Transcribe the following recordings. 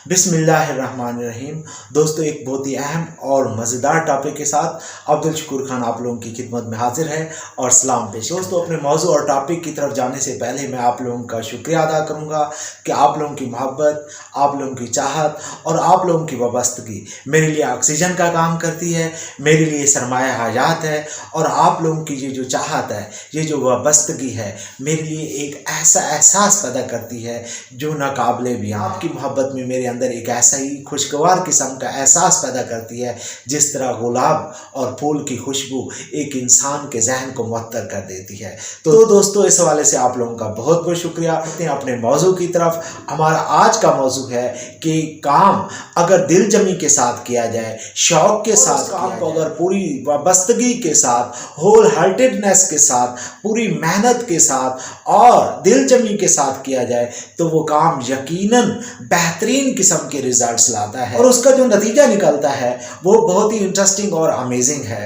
बिस्मिल्लाहिर्रहमानिर्रहीम। दोस्तों, एक बहुत ही अहम और मज़ेदार टॉपिक के साथ अब्दुल शकूर खान आप लोगों की खिदमत में हाजिर है और सलाम पेश। दोस्तों, अपने मौजू और टॉपिक की तरफ जाने से पहले मैं आप लोगों का शुक्रिया अदा करूंगा कि आप लोगों की मोहब्बत, आप लोगों की चाहत और आप लोगों की वाबस्तगी मेरे लिए ऑक्सीजन का काम करती है, मेरे लिए सरमाया हयात है। और आप लोगों की ये जो चाहत है, ये जो वाबस्तगी है, मेरे लिए एक ऐसा एहसास पैदा करती है जो नाकाबिले बयां। आपकी मोहब्बत में मेरे अंदर एक ऐसा ही खुशगवार किस्म का एहसास पैदा करती है जिस तरह गुलाब और फूल की खुशबू एक इंसान के जहन को मुअत्तर कर देती है। तो दोस्तों, इस हवाले से आप लोगों का बहुत बहुत शुक्रिया। अपने मौजू की तरफ। हमारा आज का मौजू है कि काम अगर दिल जमी के साथ किया जाए, शौक के साथ, काम को अगर पूरी वाबस्तगी के साथ, होल हार्टेडनेस के साथ, पूरी मेहनत के साथ और दिल जमी के साथ किया जाए तो वो काम यकीनन बेहतरीन किस्म के रिजल्ट्स लाता है और उसका जो नतीजा निकलता है वो बहुत ही इंटरेस्टिंग और अमेजिंग है।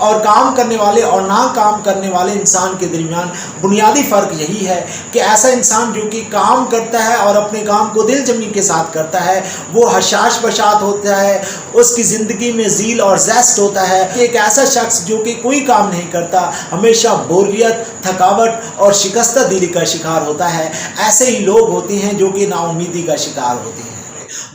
और काम करने वाले और ना काम करने वाले इंसान के दरमियान बुनियादी फ़र्क यही है कि ऐसा इंसान जो कि काम करता है और अपने काम को दिल जमी के साथ करता है, वो हशाश बशात होता है, उसकी ज़िंदगी में ज़ील और ज़ेस्ट होता है। एक ऐसा शख्स जो कि कोई काम नहीं करता, हमेशा बोरियत, थकावट और शिकस्त दिली का शिकार होता है, ऐसे ही लोग होते हैं जो कि नाउमीदी का शिकार होते हैं।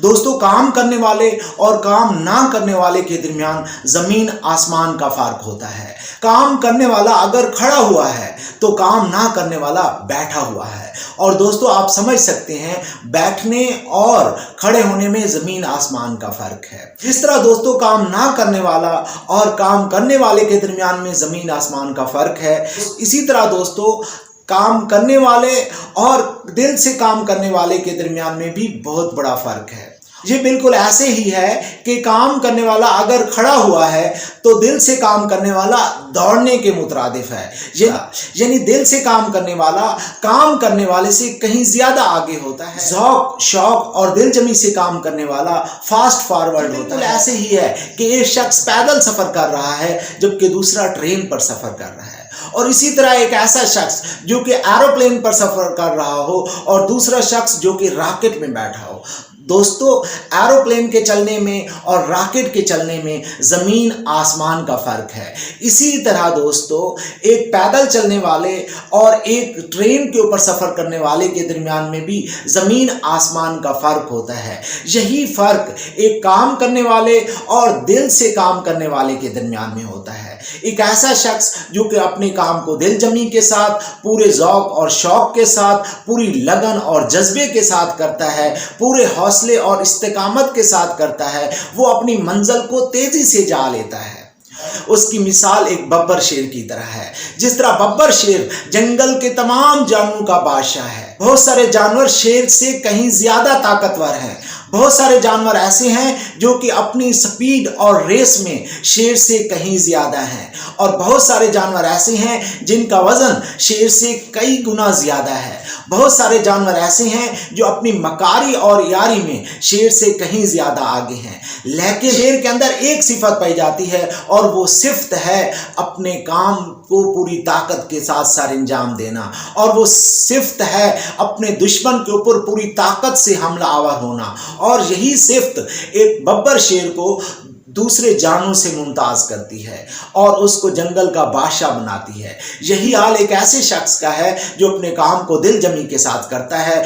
दोस्तों, काम करने वाले और काम ना करने वाले के दरमियान ज़मीन आसमान का फ़र्क होता है। काम करने वाला अगर खड़ा हुआ है तो काम ना करने वाला बैठा हुआ है। और दोस्तों, आप समझ सकते हैं बैठने और खड़े होने में ज़मीन आसमान का फ़र्क है। जिस तरह दोस्तों काम ना करने वाला और काम करने वाले के दरमियान में ज़मीन आसमान का फ़र्क है, इसी तरह दोस्तों काम करने वाले और दिल से काम करने वाले के दरमियान में भी बहुत बड़ा फ़र्क है। ये बिल्कुल ऐसे ही है कि काम करने वाला अगर खड़ा हुआ है तो दिल से काम करने वाला दौड़ने के मुतरादिफ है। यानी दिल से काम करने वाला काम करने वाले से कहीं ज़्यादा आगे होता है। ज़ौक़, शौक़ और दिल जमी से काम करने वाला फास्ट फॉरवर्ड होता है। ऐसे ही है कि एक शख्स पैदल सफ़र कर रहा है जबकि दूसरा ट्रेन पर सफ़र कर रहा है। और इसी तरह एक ऐसा शख्स जो कि एरोप्लेन पर सफ़र कर रहा हो और दूसरा शख्स जो कि रॉकेट में बैठा हो। दोस्तों, एरोप्लेन के चलने में और रॉकेट के चलने में ज़मीन आसमान का फ़र्क है। इसी तरह दोस्तों, एक पैदल चलने वाले और एक ट्रेन के ऊपर सफ़र करने वाले के दरमियान में भी ज़मीन आसमान का फ़र्क होता है। यही फ़र्क एक काम करने वाले और दिल से काम करने वाले के दरमियान में होता है। एक ऐसा शख्स जो कि अपने काम को दिल जमी के साथ, पूरे ज़ौक़ और शौक़ के साथ, पूरी लगन और जज्बे के साथ करता है, पूरे हौसले और इस्तेकामत के साथ करता है, वो अपनी मंजिल को तेज़ी से जा लेता है। उसकी मिसाल एक बब्बर शेर की तरह है। जिस तरह बब्बर शेर जंगल के तमाम जानवरों का बादशाह है। बहुत सारे जानवर शेर से कहीं ज़्यादा ताकतवर हैं। बहुत सारे जानवर ऐसे हैं जो कि अपनी स्पीड और रेस में शेर से कहीं ज़्यादा हैं। और बहुत सारे जानवर ऐसे हैं जिनका वज़न शेर से कई गुना ज़्यादा है। बहुत सारे जानवर ऐसे हैं जो अपनी मकारी और यारी में शेर से कहीं ज़्यादा आगे हैं। लेकिन शेर के अंदर एक सिफत पाई जाती है और वो सिफत है अपने काम को पूरी ताकत के साथ सर अंजाम देना। और वो सिफत है अपने दुश्मन के ऊपर पूरी ताकत से हमला आवर होना। और यही सिफत एक बब्बर शेर को दूसरे जानवरों से मुमताज़ करती है और उसको जंगल का बादशाह बनाती है। यही हाल एक ऐसे शख्स का है जो अपने काम को दिल जमी के साथ करता है।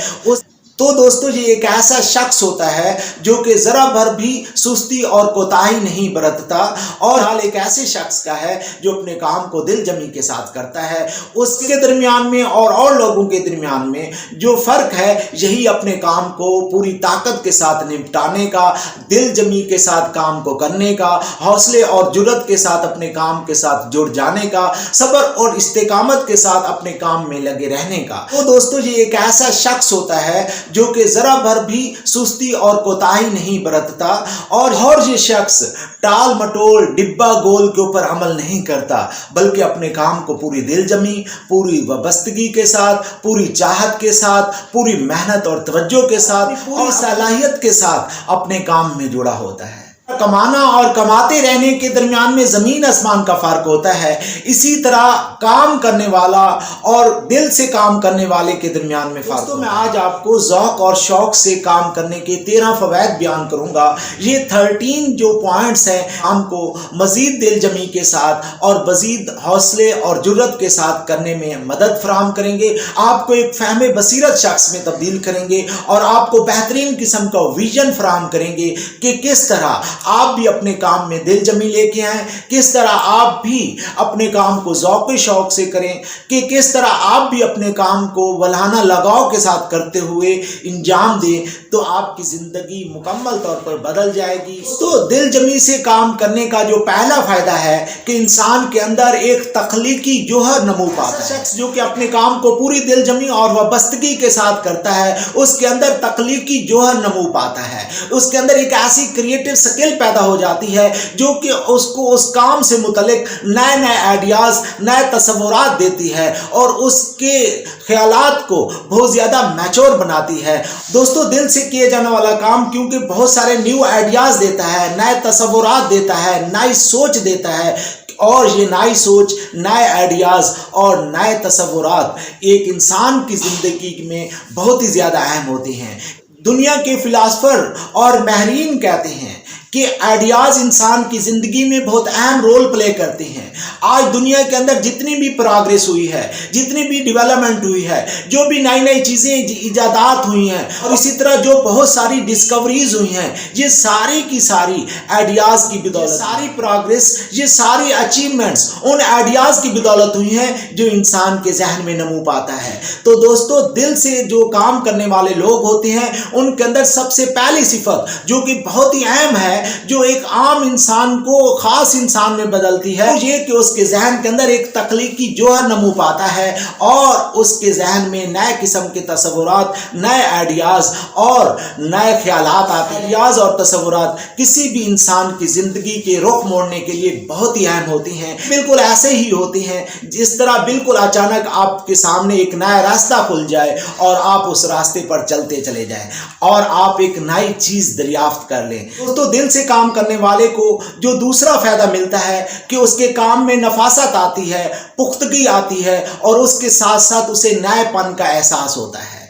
तो दोस्तों, ये एक ऐसा शख्स होता है जो कि ज़रा भर भी सुस्ती और कोताही नहीं बरतता। और हाल एक ऐसे शख्स का है जो अपने काम को दिल जमी के साथ करता है। उसके दरमियान में और लोगों के दरमियान में जो फ़र्क है, यही अपने काम को पूरी ताकत के साथ निपटाने का, दिल जमी के साथ काम को करने का, हौसले और जुर्रत के साथ अपने काम के साथ जुड़ जाने का, सब्र और इस्तेकामत के साथ अपने काम में लगे रहने का। तो दोस्तों, ये एक ऐसा शख्स होता है जो कि ज़रा भर भी सुस्ती और कोताही नहीं बरतता। और ये शख्स टाल मटोल डिब्बा गोल के ऊपर अमल नहीं करता, बल्कि अपने काम को पूरी दिल जमी, पूरी वाबस्तगी के साथ, पूरी चाहत के साथ, पूरी मेहनत और तवज्जो के साथ, पूरी सलाहियत के साथ अपने काम में जुड़ा होता है। कमाना और कमाते रहने के दरमियान में ज़मीन आसमान का फ़र्क होता है, इसी तरह काम करने वाला और दिल से काम करने वाले के दरमियान में फ़र्क। दोस्तों मैं आज आपको ज़ौक़ और शौक़ से काम करने के 13 फ़वाइद बयान करूँगा। ये 13 जो पॉइंट्स हैं हमको मज़ीद दिल जमी के साथ और मज़ीद हौसले और जुर्रत के साथ करने में मदद फराहम करेंगे, आपको एक फ़हम बसीरत शख्स में तब्दील करेंगे और आपको बेहतरीन किस्म का विजन फराहम करेंगे कि किस तरह आप भी अपने काम में दिल जमी लेके आए, किस तरह आप भी अपने काम को ज़ौक़ शौक़ से करें, कि किस तरह आप भी अपने काम को वल्हाना लगाव के साथ करते हुए इंजाम दें, तो आपकी ज़िंदगी मुकम्मल तौर पर बदल जाएगी। तो दिल जमी से काम करने का जो पहला फ़ायदा है कि इंसान के अंदर एक तख्लीकी जोहर नमू पाता है। शख्स जो कि अपने काम को पूरी दिल जमी और वाबस्तगी के साथ करता है, उसके अंदर तख्लीकी जोहर नमू पाता है, उसके अंदर एक ऐसी क्रिएटिव स्किल पैदा हो जाती है जो कि उसको उस काम से मुतल्लिक नए नए आइडियाज़, नए तसव्वुरात देती है और उसके ख्यालात को बहुत ज़्यादा मैच्योर बनाती है। दोस्तों दिल से किए जाने वाला काम क्योंकि बहुत सारे न्यू आइडियाज़ देता है, नए तसव्वुरात देता है, नई सोच देता है, और ये नई सोच, नए आइडियाज़ और नए तसव्वुरात एक इंसान की ज़िंदगी में बहुत ही ज़्यादा अहम होती हैं। दुनिया के फ़िलासफ़र और माहिरीन कहते हैं कि आइडियाज़ इंसान की ज़िंदगी में बहुत अहम रोल प्ले करते हैं। आज दुनिया के अंदर जितनी भी प्रोग्रेस हुई है, जितनी भी डेवलपमेंट हुई है, जो भी नई नई चीज़ें इजादात हुई हैं और इसी तरह जो बहुत सारी डिस्कवरीज हुई हैं, ये सारी की सारी आइडियाज़ की बदौलत, सारी प्रोग्रेस, ये सारी अचीवमेंट्स उन आइडियाज़ की बदौलत हुई हैं जो इंसान के जहन में नमू पाता है। तो दोस्तों दिल से जो काम करने वाले लोग होते हैं उनके अंदर सबसे पहली सिफत जो कि बहुत ही अहम है, जो एक आम इंसान को खास इंसान में बदलती है, ये कि उसके जहन के अंदर एक तख्लीकी जोहर नमू पाता है और उसके जहन में नए किस्म के तसव्वुरात, नए आइडियाज़ और नए ख्यालात आते हैं। आइडियाज़ और तसव्वुरात किसी भी इंसान की ज़िंदगी के रुख मोड़ने के लिए बहुत ही अहम होती हैं। बिल्कुल ऐसे ही होती हैं जिस तरह बिल्कुल अचानक आपके सामने एक नया रास्ता खुल जाए और आप उस रास्ते पर चलते चले जाएं और आप एक नई चीज़ दरियाफ्त कर लें। तो दिल से काम करने वाले को जो दूसरा फ़ायदा मिलता है कि उसके काम में नफासत आती है, पुख्तगी आती है और उसके साथ साथ उसे नएपन का एहसास होता है।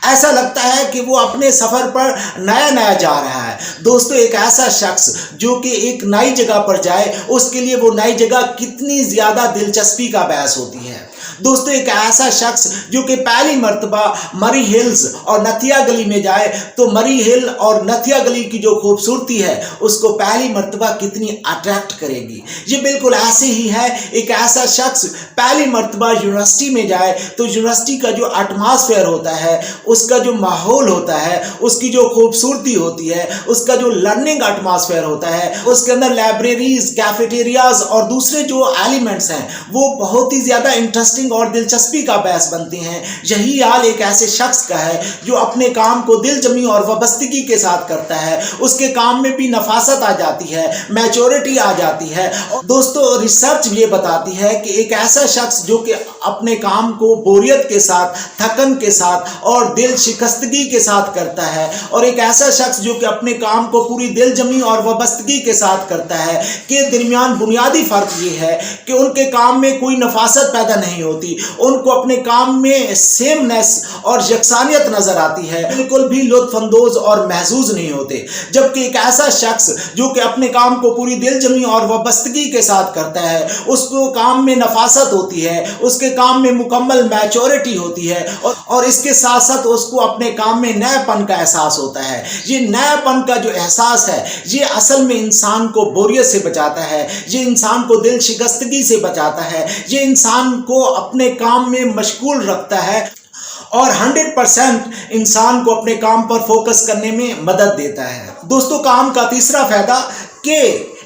ऐसा लगता है कि वो अपने सफ़र पर नया नया जा रहा है। दोस्तों एक ऐसा शख्स जो कि एक नई जगह पर जाए, उसके लिए वो नई जगह कितनी ज़्यादा दिलचस्पी का बायस होती है। दोस्तों एक ऐसा शख्स जो कि पहली मर्तबा मरी हिल्स और नथिया गली में जाए, तो मरी हिल और नथिया गली की जो खूबसूरती है उसको पहली मर्तबा कितनी अट्रैक्ट करेगी। ये बिल्कुल ऐसे ही है, एक ऐसा शख्स पहली मर्तबा यूनिवर्सिटी में जाए तो यूनिवर्सिटी का जो एटमॉस्फेयर होता है, उसका जो माहौल होता है, उसकी जो खूबसूरती होती है, उसका जो लर्निंग एटमॉस्फेयर होता है, उसके अंदर लाइब्रेरीज, कैफेटेरियाज और दूसरे जो एलिमेंट्स हैं वो बहुत ही ज़्यादा इंटरेस्टिंग और दिलचस्पी का बायस बनते हैं। यही हाल एक ऐसे शख्स का है जो अपने काम को दिल जमी और वाबस्तगी के साथ करता है। उसके काम में भी नफासत आ जाती है, मैच्योरिटी आ जाती है। दोस्तों रिसर्च ये बताती है कि एक ऐसा शख्स जो कि अपने काम को बोरियत के साथ, थकन के साथ और दिल शिकस्तगी के साथ करता है, और एक ऐसा शख्स जो कि अपने काम को पूरी दिल जमी और वाबस्तगी के साथ करता है, के दरमियान बुनियादी फ़र्क ये है कि उनके काम में कोई नफासत पैदा नहीं होती, उनको अपने काम में सेमनेस और यकसानियत नजर आती है, बिल्कुल भी लुत्फअंदोज और महजूज नहीं होते। जबकि एक ऐसा शख्स जो कि अपने काम को पूरी दिल जमी और वाबस्तगी के साथ करता है, उसको काम में नफासत होती है, उसके काम में मुकम्मल मैच्योरिटी होती है और इसके साथ साथ उसको अपने काम में नएपन का एहसास होता है। ये नएपन का जो एहसास है ये असल में इंसान को बोरियत से बचाता है, ये इंसान को दिल शिकस्तगी से बचाता है, ये इंसान को अपने काम में मशगूल रखता है और 100% इंसान को अपने काम पर फोकस करने में मदद देता है। दोस्तों काम का तीसरा फ़ायदा कि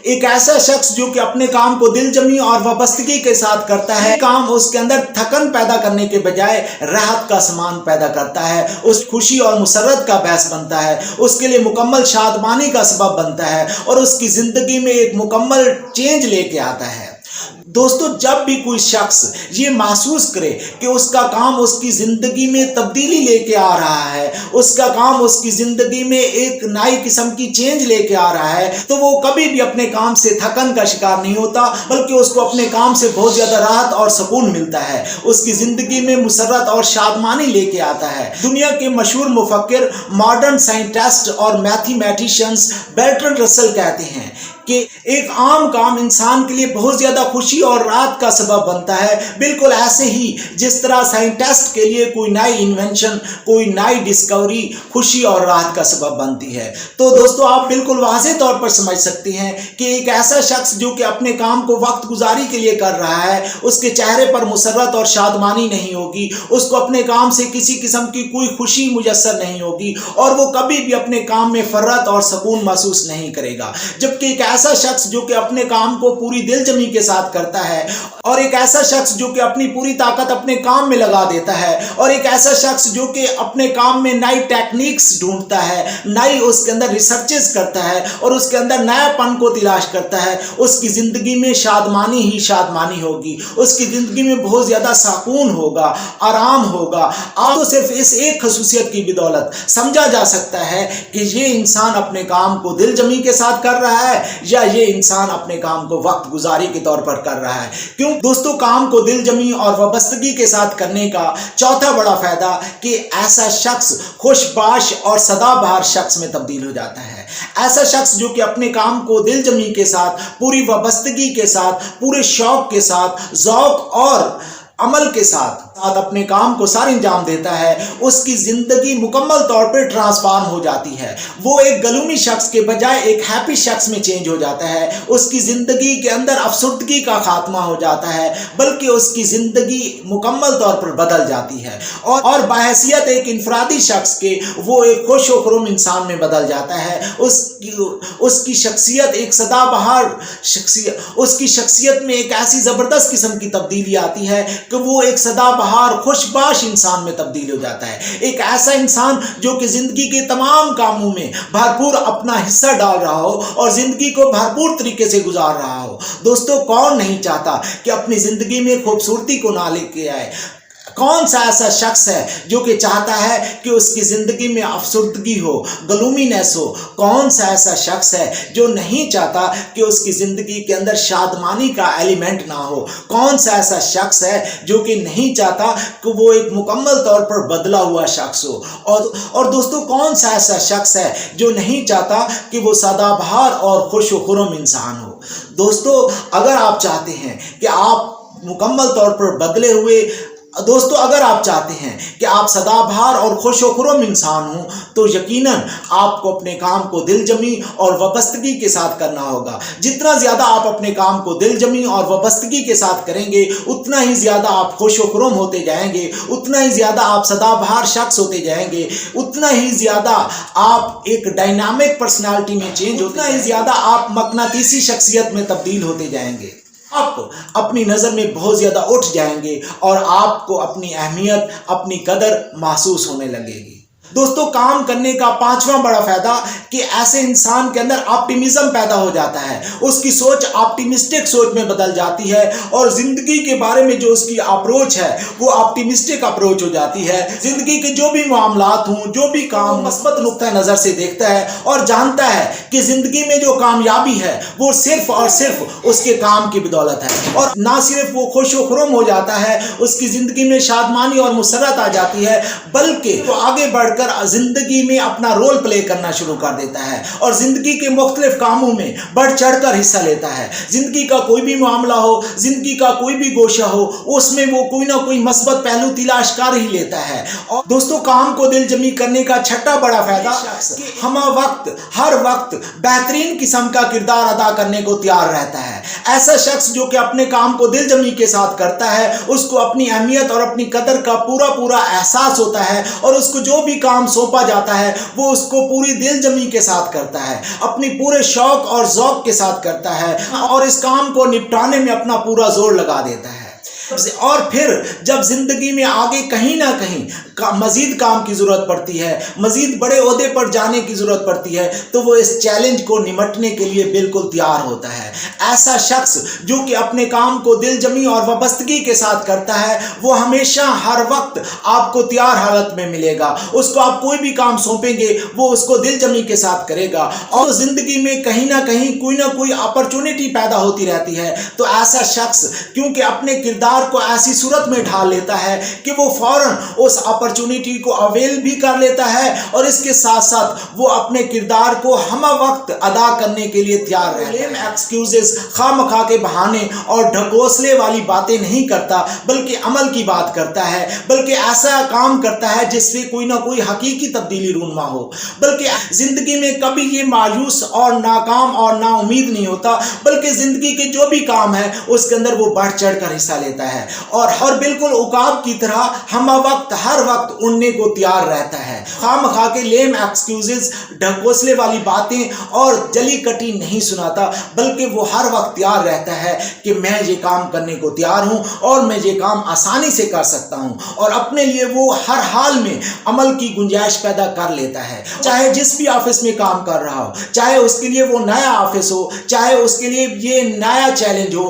एक ऐसा शख्स जो कि अपने काम को दिल जमी और वाबस्तगी के साथ करता है, काम उसके अंदर थकन पैदा करने के बजाय राहत का सामान पैदा करता है, उस खुशी और मुसर्रत का बायस बनता है, उसके लिए मुकम्मल शादमानी का सबब बनता है और उसकी ज़िंदगी में एक मुकम्मल चेंज लेके आता है। दोस्तों, जब भी कोई शख्स ये महसूस करे कि उसका काम उसकी ज़िंदगी में तब्दीली लेके आ रहा है, उसका काम उसकी ज़िंदगी में एक नई किस्म की चेंज लेके आ रहा है, तो वो कभी भी अपने काम से थकन का शिकार नहीं होता, बल्कि उसको अपने काम से बहुत ज़्यादा राहत और सुकून मिलता है। उसकी ज़िंदगी में मुसर्रत और शादमानी लेके आता है। दुनिया के मशहूर मुफक्किर, मॉडर्न साइंटिस्ट और मैथमेटिशियंस बर्ट्रैंड रसल कहते हैं कि एक आम काम इंसान के लिए बहुत ज़्यादा खुशी और राहत का सबब बनता है, बिल्कुल ऐसे ही जिस तरह साइंटिस्ट के लिए कोई नई इन्वेंशन, कोई नई डिस्कवरी खुशी और राहत का सबब बनती है। तो दोस्तों, आप बिल्कुल वाज़ेह तौर पर समझ सकते हैं कि एक ऐसा शख्स जो कि अपने काम को वक्त गुजारी के लिए कर रहा है, उसके चेहरे पर मुसर्रत और शादमानी नहीं होगी, उसको अपने काम से किसी किस्म की कोई खुशी मुयस्सर नहीं होगी, और वो कभी भी अपने काम में फर्रत और सुकून महसूस नहीं करेगा। जबकि एक ऐसा शख्स जो कि अपने काम को पूरी दिलजमी के साथ करता है, और एक ऐसा शख्स जो कि अपनी पूरी ताकत अपने काम में लगा देता है, और एक ऐसा शख्स जो कि अपने काम में नई टेक्निक्स ढूंढता है, नई उसके अंदर रिसर्चेस करता है और उसके अंदर नयापन को तलाश करता है, उसकी ज़िंदगी में शादमानी ही शादमानी होगी, उसकी ज़िंदगी में बहुत ज़्यादा सुकून होगा, आराम होगा। आप तो सिर्फ इस एक खसूसियत की बदौलत समझा जा सकता है कि ये इंसान अपने काम को दिलजमी के साथ कर रहा है या ये इंसान अपने काम को वक्त गुजारी के तौर पर कर रहा है। क्यों दोस्तों, काम को दिलजमी और वाबस्तगी के साथ करने का चौथा बड़ा फायदा कि ऐसा शख्स खुशबाश और सदाबहार शख्स में तब्दील हो जाता है। ऐसा शख्स जो कि अपने काम को दिलजमी के साथ, पूरी वाबस्तगी के साथ, पूरे शौक के साथ, ज़ौक़ और अमल के साथ अपने काम को सार अंजाम देता है, उसकी ज़िंदगी मुकम्मल तौर पर ट्रांसफॉर्म हो जाती है। वो एक गलूमी शख्स के बजाय एक हैप्पी शख्स में चेंज हो जाता है। उसकी ज़िंदगी के अंदर अफसुर्दगी का खात्मा हो जाता है, बल्कि उसकी ज़िंदगी मुकम्मल तौर पर बदल जाती है, और बाहैसियत एक इनफरादी शख्स के वो एक खुश व खुर्म इंसान में बदल जाता है। उसकी शख्सियत एक सदाबहार शख्सियत, उसकी शख्सियत में एक ऐसी ज़बरदस्त किस्म की तब्दीली आती है कि वो एक सदाबहार खुशबाश इंसान में तब्दील हो जाता है। एक ऐसा इंसान जो कि जिंदगी के तमाम कामों में भरपूर अपना हिस्सा डाल रहा हो और जिंदगी को भरपूर तरीके से गुजार रहा हो। दोस्तों, कौन नहीं चाहता कि अपनी जिंदगी में खूबसूरती को ना लेके आए? कौन सा ऐसा शख्स है जो कि चाहता है कि उसकी ज़िंदगी में अफसुर्दगी हो, गलूमीनेस हो? कौन सा ऐसा शख्स है जो नहीं चाहता कि उसकी ज़िंदगी के अंदर शादमानी का एलिमेंट ना हो? कौन सा ऐसा शख्स है जो कि नहीं चाहता कि वो एक मुकम्मल तौर पर बदला हुआ शख्स हो? और दोस्तों, कौन सा ऐसा शख्स है जो नहीं चाहता कि वो सदाबहार और खुश व खुर्म इंसान हो? दोस्तों, अगर आप चाहते हैं कि आप मुकम्मल तौर पर बदले हुए अगर आप चाहते हैं कि आप सदाबहार और खुश व खुर्म इंसान हों, तो यकीनन आपको अपने काम को दिलजमी और वाबस्तगी के साथ करना होगा। जितना ज़्यादा आप अपने काम को दिलजमी और वाबस्तगी के साथ करेंगे, उतना ही ज़्यादा आप खुश व खुर्म होते जाएंगे, उतना ही ज़्यादा आप सदाबहार शख्स होते जाएंगे, उतना ही ज़्यादा आप एक डायनामिक पर्सनालिटी में चेंज, उतना ही ज़्यादा आप मकनातीसी शख्सियत में तब्दील होते जाएंगे। आप अपनी नज़र में बहुत ज़्यादा उठ जाएंगे और आपको अपनी अहमियत, अपनी कदर महसूस होने लगेगी। दोस्तों, काम करने का पांचवा बड़ा फायदा कि ऐसे इंसान के अंदर ऑप्टिमिज्म पैदा हो जाता है। उसकी सोच ऑप्टिमिस्टिक सोच में बदल जाती है और जिंदगी के बारे में जो उसकी अप्रोच है वो ऑप्टिमिस्टिक अप्रोच हो जाती है। जिंदगी के जो भी मामलात हों, जो भी काम, मस्बत नुक्ता नज़र से देखता है और जानता है कि जिंदगी में जो कामयाबी है वो सिर्फ और सिर्फ उसके काम की बदौलत है। और ना सिर्फ वो खुश व खुर्म हो जाता है, उसकी जिंदगी में शादमानी और मुसर्रत आ जाती है, बल्कि वो आगे बढ़कर जिंदगी में अपना रोल प्ले करना शुरू कर देता है और जिंदगी के मुख्तलिफ कामों में बढ़ चढ़कर हिस्सा लेता है। जिंदगी का कोई भी मामला हो, जिंदगी का कोई भी गोशा हो, उसमें वो कोई ना कोई मस्बत पहलू तलाश कर ही लेता है। और दोस्तों, काम को दिलजमी करने का छठा बड़ा फायदा कि हम हर वक्त बेहतरीन किस्म का किरदार अदा करने को तैयार रहता है। ऐसा शख्स जो कि अपने काम को दिलजमी के साथ करता है, उसको अपनी अहमियत और अपनी कदर का पूरा एहसास होता है और उसको जो भी काम सौंपा जाता है वो उसको पूरी दिलजमी के साथ करता है, अपनी पूरे शौक और ज़ौक़ के साथ करता है और इस काम को निपटाने में अपना पूरा जोर लगा देता है। और फिर जब जिंदगी में आगे कहीं ना कहीं मजीद काम की जरूरत पड़ती है, मजीद बड़े ओहदे पर जाने की जरूरत पड़ती है, तो वो इस चैलेंज को निपटने के लिए बिल्कुल तैयार होता है। ऐसा शख्स जो कि अपने काम को दिलजमी और वाबस्तगी के साथ करता है, वो हमेशा हर वक्त आपको तैयार हालत में मिलेगा। उसको आप कोई भी काम सौंपेंगे वो उसको दिलजमी के साथ करेगा, और जिंदगी में कहीं ना कोई अपॉर्चुनिटी पैदा होती रहती है। तो ऐसा शख्स क्योंकि अपने किरदार को ऐसी सूरत में ढाल लेता है कि वो फौरन उस अपॉर्चुनिटी को अवेल भी कर लेता है, और इसके साथ साथ वो अपने किरदार को हम वक्त अदा करने के लिए तैयार रहता है। एक्सक्यूजेस, खामखा के बहाने और ढकोसले वाली बातें नहीं करता, बल्कि अमल की बात करता है, बल्कि ऐसा काम करता है जिससे कोई ना कोई हकीकी तब्दीली रूनमा हो। बल्कि जिंदगी में कभी ये मायूस और नाकाम और नाउमीद नहीं होता, बल्कि जिंदगी के जो भी काम है उसके अंदर वो बढ़ चढ़ कर हिस्सा लेता है, और बिल्कुल उकाब की तरह हम वक्त हर वक्त उड़ने को तैयार रहता है। खामखा के लेम एक्सक्यूजेस, ढकोसले वाली बातें और जली कटी नहीं सुनाता, बल्कि वो हर वक्त तैयार रहता है कि मैं ये काम करने को तैयार हूं और मैं ये काम आसानी से कर सकता हूं, और अपने लिए वो हर हाल में अमल की गुंजाइश पैदा कर लेता है। चाहे जिस भी ऑफिस में काम कर रहा हो, चाहे उसके लिए वो नया ऑफिस हो, चाहे उसके लिए ये नया चैलेंज हो,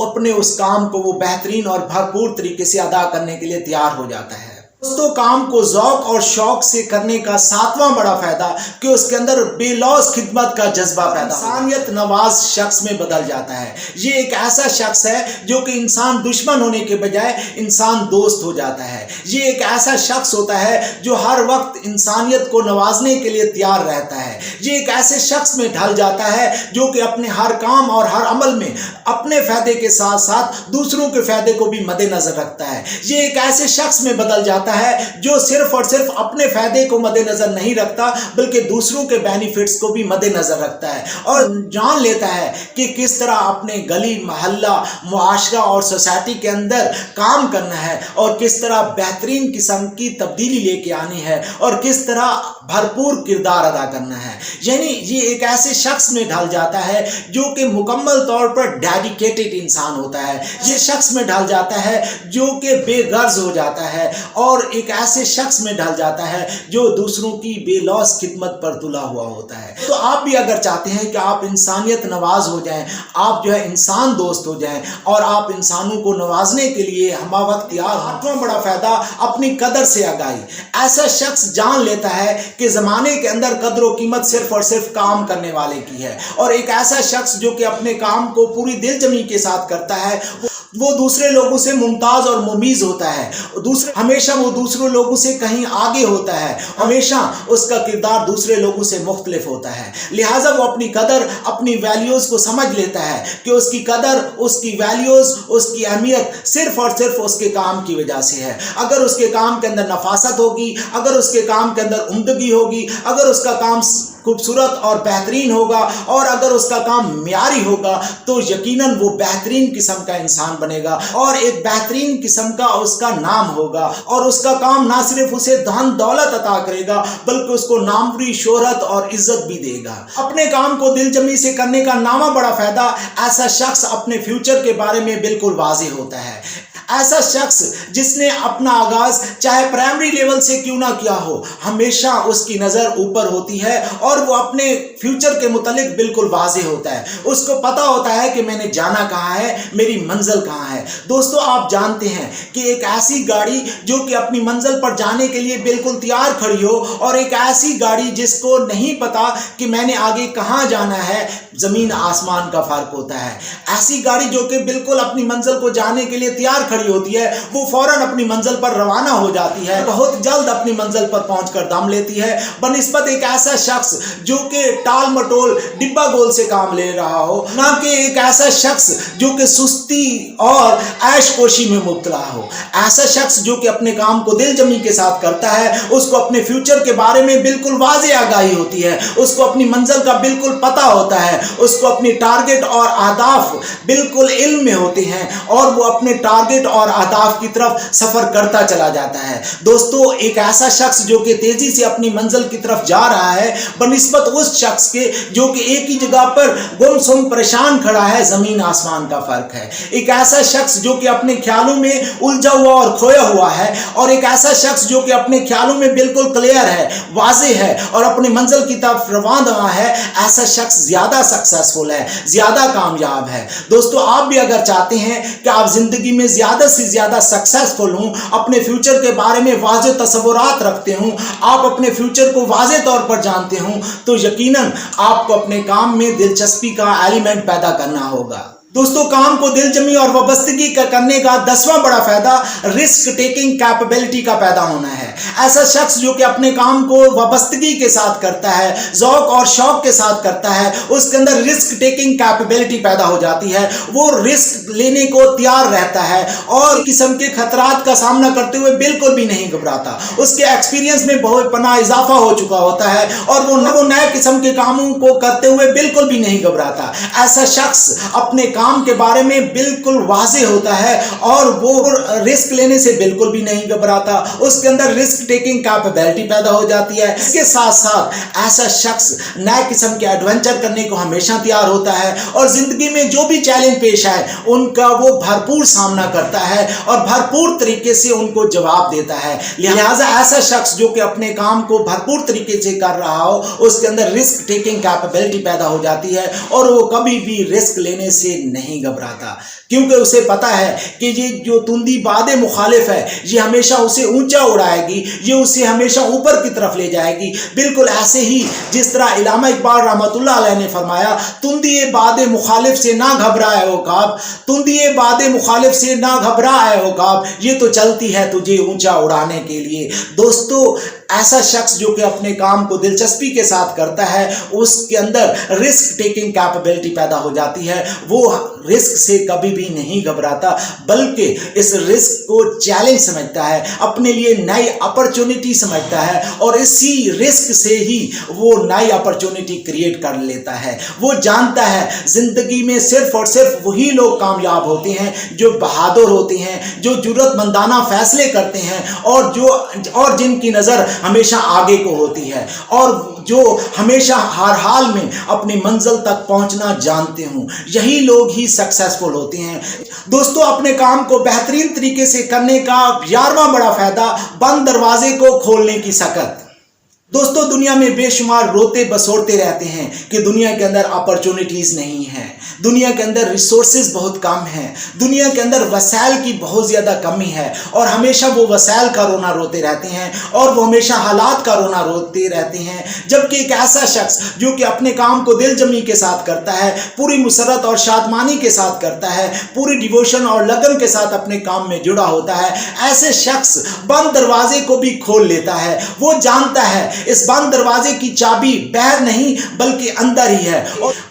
अपने उस काम को वो बेहतरीन और भरपूर तरीके से अदा करने के लिए तैयार हो जाता है। दोस्तों, काम को ज़ौक़ और शौक़ से करने का सातवां बड़ा फायदा कि उसके अंदर बेलौस खिदमत का जज्बा पैदा, इंसानियत नवाज शख्स में बदल जाता है। ये एक ऐसा शख्स है जो कि इंसान दुश्मन होने के बजाय इंसान दोस्त हो जाता है। ये एक ऐसा शख्स होता है जो हर वक्त इंसानियत को नवाजने के लिए तैयार रहता है। ये एक ऐसे शख्स में ढल जाता है जो कि अपने हर काम और हर अमल में अपने फ़ायदे के साथ साथ दूसरों के फ़ायदे को भी मद्देनज़र रखता है। ये एक ऐसे शख्स में बदल जाता है जो सिर्फ और सिर्फ अपने फायदे को मद्देनजर नहीं रखता, बल्कि दूसरों के बेनिफिट्स को भी मद्देनजर रखता है, और जान लेता है कि किस तरह अपने गली मोहल्ला मुआशरा और सोसाइटी के अंदर काम करना है, और किस तरह बेहतरीन किस्म की तब्दीली लेके आनी है, और किस तरह भरपूर किरदार अदा करना है। यानी ये एक ऐसे शख्स में ढल जाता है जो कि मुकम्मल तौर पर डेडिकेटेड इंसान होता है। ये शख्स में ढल जाता है जो कि बेगर्ज हो जाता है, और एक ऐसे शख्स में ढल जाता है जो दूसरों की बेलौस खिदमत पर तुला हुआ होता है। तो आप भी अगर चाहते हैं कि आप इंसानियत नवाज हो जाएं, आप जो है इंसान दोस्त हो जाएं, और आप इंसानों को नवाजने के लिए हम वक्त तैयार हो। आठवां बड़ा फायदा, अपनी कदर से आगाही। ऐसा शख्स जान लेता है कि ज़माने के अंदर कदर व कीमत सिर्फ और सिर्फ काम करने वाले की है, और एक ऐसा शख्स जो कि अपने काम को पूरी दिलजमी के साथ करता है, वो दूसरे लोगों से मुमताज़ और मुमीज़ होता है। हमेशा वो दूसरे लोगों से कहीं आगे होता है, हमेशा उसका किरदार दूसरे लोगों से मुख्तलिफ होता है। लिहाजा वो अपनी कदर, अपनी वैल्यूज़ को समझ लेता है कि उसकी कदर, उसकी वैल्यूज़, उसकी अहमियत सिर्फ और सिर्फ उसके काम की वजह से है। अगर उसके काम के अंदर नफासत होगी, अगर उसके काम के अंदर उम्दगी होगी, अगर उसका काम खूबसूरत और बेहतरीन होगा, और अगर उसका काम म्यारी होगा, तो यकीनन वो बेहतरीन किस्म का इंसान बनेगा, और एक बेहतरीन किस्म का उसका नाम होगा, और उसका काम ना सिर्फ उसे धन दौलत अता करेगा, बल्कि उसको नामवरी, शोहरत और इज्जत भी देगा। अपने काम को दिलजमी से करने का नामा बड़ा फायदा, ऐसा शख्स अपने फ्यूचर के बारे में बिल्कुल वाज़ेह होता है। ऐसा शख्स जिसने अपना आगाज चाहे प्राइमरी लेवल से क्यों ना किया हो, हमेशा उसकी नज़र ऊपर होती है, और वो अपने फ्यूचर के मुतालिक बिल्कुल वाज़ेह होता है। उसको पता होता है कि मैंने जाना कहाँ है, मेरी मंजिल कहाँ है। दोस्तों, आप जानते हैं कि एक ऐसी गाड़ी जो कि अपनी मंजिल पर जाने के लिए बिल्कुल तैयार खड़ी हो, और एक ऐसी गाड़ी जिसको नहीं पता कि मैंने आगे कहाँ जाना है, ज़मीन आसमान का फ़र्क होता है। ऐसी गाड़ी जो कि बिल्कुल अपनी मंजिल को जाने के लिए तैयार खड़ी होती है, वो फौरन अपनी मंजिल पर रवाना हो जाती है, बहुत जल्द अपनी मंजिल पर पहुंचकर दम लेती है, बनिस्बत एक ऐसा शख्स जो कि टाल मटोल डिब्बा गोल से काम ले रहा हो, ना कि एक ऐसा शख्स जो कि सुस्ती और ऐशकोशी में मुब्तला हो। ऐसा शख्स जो कि अपने काम को दिल जमी के साथ करता है, उसको अपने फ्यूचर के बारे में बिल्कुल वाज़ेह आगाही होती है, उसको अपनी मंजिल का बिल्कुल पता होता है, उसको अपनी टारगेट और अहदाफ बिल्कुल इल्म में होते हैं, और वो अपने टारगेट टारगेट और अहदाफ की तरफ सफर करता चला जाता है। दोस्तों, एक ऐसा शख्स जो कि तेजी से अपनी मंजिल की तरफ जा रहा है बनिस्बत उस शख्स के जो कि एक ही जगह पर गुमसुम परेशान खड़ा है, जमीन आसमान का फर्क है। एक ऐसा शख्स जो कि अपने ख्यालों में उलझा हुआ और खोया हुआ है, और एक ऐसा शख्स जो कि अपने ख्यालों में बिल्कुल क्लियर है, वाज़ेह है और अपनी मंजिल की तरफ रवाना है, ऐसा शख्स ज्यादा सक्सेसफुल है, ज्यादा कामयाब है। दोस्तों, आप भी अगर चाहते हैं कि आप जिंदगी में ज्यादा से ज्यादा सक्सेसफुल हों, अपने फ्यूचर के बारे में वाज़ेह तसव्वुरात रखते हों, आप अपने फ्यूचर को वाज़ेह तौर पर जानते हों, तो यकीनन आपको अपने काम में दिलचस्पी का एलिमेंट पैदा करना होगा। दोस्तों, काम को दिलजमी और वाबस्तगी का करने का 10वां बड़ा फायदा रिस्क टेकिंग कैपेबिलिटी का पैदा होना है। ऐसा शख्स जो कि अपने काम को वाबस्तगी के साथ करता है, ज़ौक और शौक के साथ करता है, उसके अंदर रिस्क टेकिंग कैपेबिलिटी पैदा हो जाती है। वो रिस्क लेने को तैयार रहता है और किस्म के खतरात का सामना करते हुए बिल्कुल भी नहीं घबराता। उसके एक्सपीरियंस में बहुत पना इजाफा हो चुका होता है और वो नए किस्म के कामों को करते हुए बिल्कुल भी नहीं घबराता। ऐसा शख्स अपने काम के बारे में बिल्कुल वाज़ेह होता है और वो रिस्क लेने से बिल्कुल भी नहीं घबराता। उसके अंदर रिस्क टेकिंग कैपेबिलिटी पैदा हो जाती है। इसके साथ साथ ऐसा शख्स नए किस्म के एडवेंचर करने को हमेशा तैयार होता है और जिंदगी में जो भी चैलेंज पेश आए उनका वो भरपूर सामना करता है और भरपूर तरीके से उनको जवाब देता है। लिहाजा ऐसा शख्स जो कि अपने काम को भरपूर तरीके से कर रहा हो, उसके अंदर रिस्क टेकिंग कैपेबिलिटी पैदा हो जाती है और वो कभी भी रिस्क लेने से नहीं घबराता, क्योंकि उसे पता है कि ये जो तुंदी बादे मुखालिफ है ये हमेशा उसे ऊंचा उड़ाएगी, ये उसे हमेशा ऊपर की तरफ ले जाएगी। बिल्कुल ऐसे ही जिस तरह इलामा इकबाल रहमतुल्लाह अलैह ने फरमाया, तुंदी बादे मुखालिफ से ना घबराए हो काब, तुंदी बादे मुखालिफ से ना घबराए हो काब, ये तो चलती है तुझे ऊंचा उड़ाने के लिए। दोस्तों, ऐसा शख्स जो कि अपने काम को दिलचस्पी के साथ करता है, उसके अंदर रिस्क टेकिंग कैपेबिलिटी पैदा हो जाती है। वो रिस्क से कभी भी नहीं घबराता, बल्कि इस रिस्क को चैलेंज समझता है, अपने लिए नई अपॉर्चुनिटी समझता है और इसी रिस्क से ही वो नई अपॉर्चुनिटी क्रिएट कर लेता है। वो जानता है जिंदगी में सिर्फ और सिर्फ वही लोग कामयाब होते हैं जो बहादुर होते हैं, जो जुर्रतमंदाना फैसले करते हैं और जिनकी नज़र हमेशा आगे को होती है और जो हमेशा हर हाल में अपनी मंजिल तक पहुंचना जानते हों। यही लोग ही सक्सेसफुल होते हैं। दोस्तों, अपने काम को बेहतरीन तरीके से करने का 11वां बड़ा फायदा बंद दरवाजे को खोलने की सकत। दोस्तों, दुनिया में बेशुमार रोते बसोरते रहते हैं कि दुनिया के अंदर अपॉर्चुनिटीज़ नहीं है, दुनिया के अंदर रिसोर्सेज बहुत कम हैं, दुनिया के अंदर वसाइल की बहुत ज़्यादा कमी है और हमेशा वो वसाइल का रोना रोते रहते हैं और वो हमेशा हालात का रोना रोते रहते हैं। जबकि एक ऐसा शख्स जो कि अपने काम को दिल जमी के साथ करता है, पूरी मुसरत और शादमानी के साथ करता है, पूरी डिवोशन और लगन के साथ अपने काम में जुड़ा होता है, ऐसे शख्स बंद दरवाजे को भी खोल लेता है। वो जानता है इस बंद दरवाजे की चाबी बाहर नहीं बल्कि अंदर ही है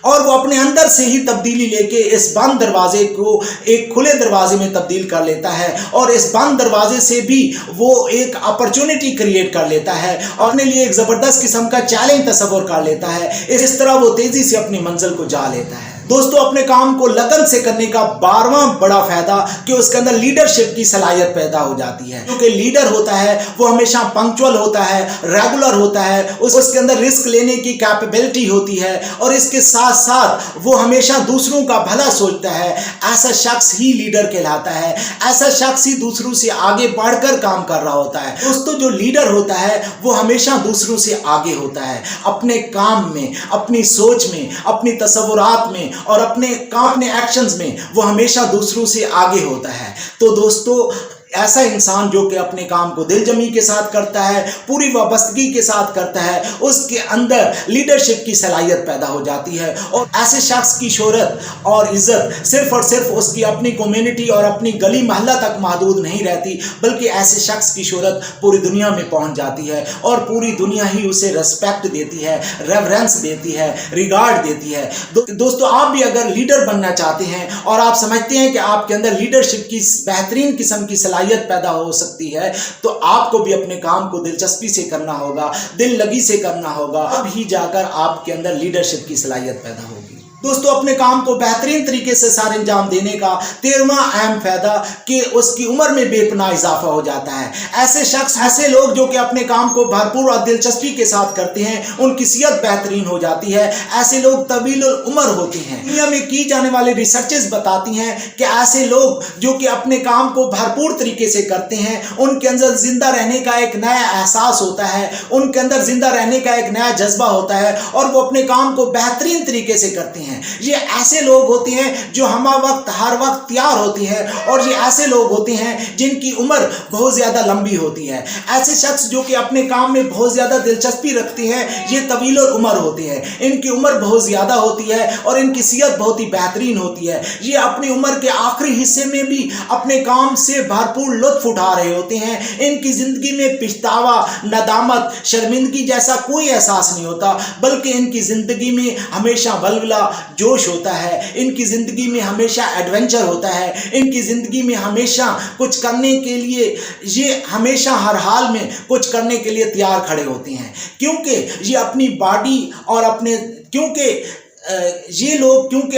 और वो अपने अंदर से ही तब्दीली लेके इस बंद दरवाजे को एक खुले दरवाजे में तब्दील कर लेता है और इस बंद दरवाजे से भी वो एक अपॉर्चुनिटी क्रिएट कर लेता है और अपने लिए एक ज़बरदस्त किस्म का चैलेंज तस्वर कर लेता है। इस तरह वो तेज़ी से अपनी मंजिल को जा लेता है। दोस्तों, अपने काम को लगन से करने का 12वां बड़ा फायदा कि उसके अंदर लीडरशिप की सलाहियत पैदा हो जाती है। क्योंकि लीडर होता है वो हमेशा पंक्चुअल होता है, रेगुलर होता है, उसके अंदर रिस्क लेने की कैपेबिलिटी होती है और इसके साथ साथ वो हमेशा दूसरों का भला सोचता है। ऐसा शख्स ही लीडर कहलाता है, ऐसा शख्स ही दूसरों से आगे बढ़कर काम कर रहा होता है। दोस्तों, जो लीडर होता है वो हमेशा दूसरों से आगे होता है, अपने काम में, अपनी सोच में, अपनी तसव्वुरात में और अपने एक्शंस में वो हमेशा दूसरों से आगे होता है। तो दोस्तों, ऐसा इंसान जो कि अपने काम को दिलजमी के साथ करता है, पूरी वाबस्तगी के साथ करता है, उसके अंदर लीडरशिप की सलाहियत पैदा हो जाती है और ऐसे शख्स की शोहरत और इज्जत सिर्फ और सिर्फ उसकी अपनी कम्युनिटी और अपनी गली महल्ला तक महदूद नहीं रहती, बल्कि ऐसे शख्स की शोहरत पूरी दुनिया में पहुंच जाती है और पूरी दुनिया ही उसे रेस्पेक्ट देती है, रेवरेंस देती है, रिगार्ड देती है। दोस्तों, आप भी अगर लीडर बनना चाहते हैं और आप समझते हैं कि आपके अंदर लीडरशिप की बेहतरीन किस्म की सलाहियत पैदा हो सकती है, तो आपको भी अपने काम को दिलचस्पी से करना होगा, दिल लगी से करना होगा, अब ही जाकर आपके अंदर लीडरशिप की सलाहियत पैदा होगी। दोस्तों अपने काम को बेहतरीन तरीके से सार अंजाम देने का 13वां अहम फायदा कि उसकी उम्र में बेपनाह इजाफा हो जाता है। ऐसे शख्स, ऐसे लोग जो कि अपने काम को भरपूर और दिलचस्पी के साथ करते हैं, उनकी सेहत बेहतरीन हो जाती है। ऐसे लोग तवील उम्र होते हैं। दुनिया में की जाने वाली रिसर्चेस बताती हैं कि ऐसे लोग जो कि अपने काम को भरपूर तरीके से करते हैं, उनके अंदर जिंदा रहने का एक नया एहसास होता है, उनके अंदर जिंदा रहने का एक नया जज्बा होता है और वो अपने काम को बेहतरीन तरीके से करते हैं। ये ऐसे लोग होते हैं जो हर वक्त तैयार होती है और ये ऐसे लोग होते हैं जिनकी उम्र बहुत ज्यादा लंबी होती है। ऐसे शख्स जो कि अपने काम में बहुत ज्यादा दिलचस्पी रखते हैं, ये तवील उम्र होते हैं। इनकी उम्र बहुत ज्यादा होती है और इनकी सेहत बहुत ही बेहतरीन होती है। ये अपनी उम्र के आखिरी हिस्से में भी अपने काम से भरपूर लुत्फ उठा रहे होते हैं। इनकी जिंदगी में पछतावा, नदामत, शर्मिंदगी जैसा कोई एहसास नहीं होता, बल्कि इनकी जिंदगी में हमेशा वल्वला, जोश होता है। इनकी जिंदगी में हमेशा एडवेंचर होता है। इनकी जिंदगी में हमेशा कुछ करने के लिए, ये हमेशा हर हाल में कुछ करने के लिए तैयार खड़े होते हैं, क्योंकि ये अपनी बॉडी और अपने ये लोग क्योंकि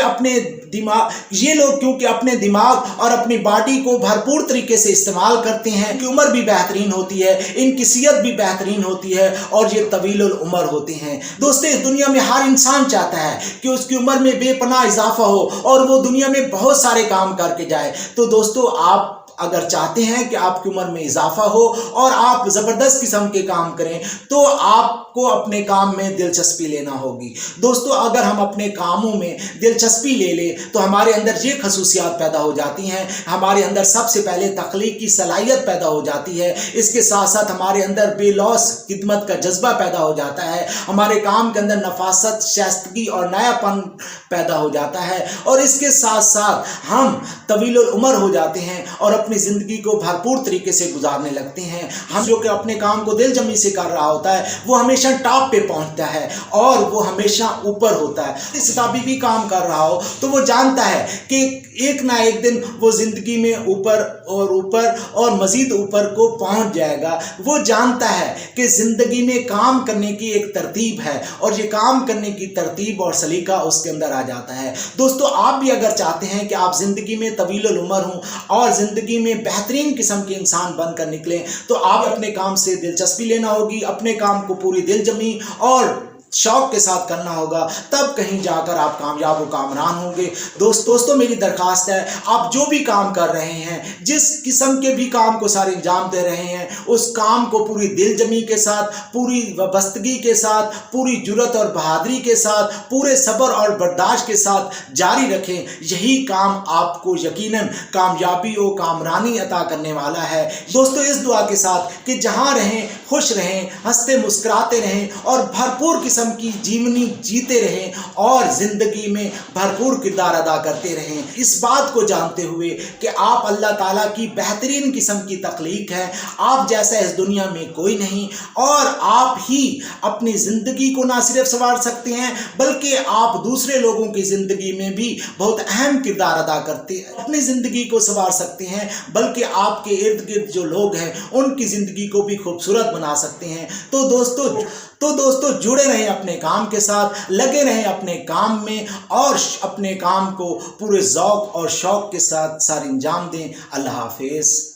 अपने दिमाग और अपनी बॉडी को भरपूर तरीके से इस्तेमाल करते हैं। इनकी उम्र भी बेहतरीन होती है, इनकी सेहत भी बेहतरीन होती है और ये तवील उम्र होते हैं। दोस्तों इस दुनिया में हर इंसान चाहता है कि उसकी उम्र में बेपनाह इजाफा हो और वो दुनिया में बहुत सारे काम करके जाए। तो दोस्तों आप अगर चाहते हैं कि आपकी उम्र में इजाफा हो और आप जबरदस्त किस्म के काम करें, तो आपको अपने काम में दिलचस्पी लेना होगी। दोस्तों अगर हम अपने कामों में दिलचस्पी ले ले तो हमारे अंदर ये खसूसियात पैदा हो जाती हैं। हमारे अंदर सबसे पहले तख्लीक की सलाहियत पैदा हो जाती है। इसके साथ साथ हमारे अंदर बेलौस खिदमत का जज्बा पैदा हो जाता है। हमारे काम के अंदर नफासत, शाइस्तगी और नयापन पैदा हो जाता है और इसके साथ साथ हम तवील उम्र हो जाते हैं और अपनी जिंदगी को भरपूर तरीके से गुजारने लगते हैं। हम जो कि अपने काम को दिल जमी से कर रहा होता है, वो हमेशा टॉप पे पहुंचता है और वो हमेशा ऊपर होता है। इस किताबी भी काम कर रहा हो तो वो जानता है कि एक ना एक दिन वो जिंदगी में ऊपर और मजीद ऊपर को पहुंच जाएगा। वो जानता है कि जिंदगी में काम करने की एक तरतीब है और ये काम करने की तरतीब और सलीका उसके अंदर आ जाता है। दोस्तों आप भी अगर चाहते हैं कि आप जिंदगी में तवील उम्र हों और जिंदगी में बेहतरीन किस्म के इंसान बनकर निकलें, तो आप अपने काम से दिलचस्पी लेना होगी, अपने काम को पूरी दिलजमी और शौक के साथ करना होगा, तब कहीं जाकर आप कामयाब व कामरान होंगे। दोस्तों मेरी दरखास्त है, आप जो भी काम कर रहे हैं, जिस किस्म के भी काम को सारे अंजाम दे रहे हैं, उस काम को पूरी दिलजमी के साथ, पूरी वाबस्तगी के साथ, पूरी जुर्रत और बहादुरी के साथ, पूरे सब्र और बर्दाश्त के साथ जारी रखें। यही काम आपको यकीनन कामयाबी और कामरानी अता करने वाला है। दोस्तों इस दुआ के साथ कि जहाँ रहें खुश रहें, हंसते मुस्कुराते रहें और भरपूर किस्म की जीवनी जीते रहें और जिंदगी में भरपूर किरदार अदा करते रहें। इस बात को जानते हुए कि आप अल्लाह ताला की बेहतरीन किस्म की तख्लीक है, आप जैसा इस दुनिया में कोई नहीं और आप ही अपनी ज़िंदगी को ना सिर्फ संवार सकते हैं बल्कि आप दूसरे लोगों की ज़िंदगी में भी बहुत अहम किरदार अदा करते हैं। अपनी ज़िंदगी को संवार सकते हैं बल्कि आपके इर्द गिर्द जो लोग हैं उनकी ज़िंदगी को भी खूबसूरत बना सकते हैं। तो दोस्तों जुड़े रहें अपने काम के साथ, लगे रहें अपने काम में और अपने काम को पूरे ज़ौक़ और शौक़ के साथ सारे अंजाम दें। अल्लाह हाफ़िज़।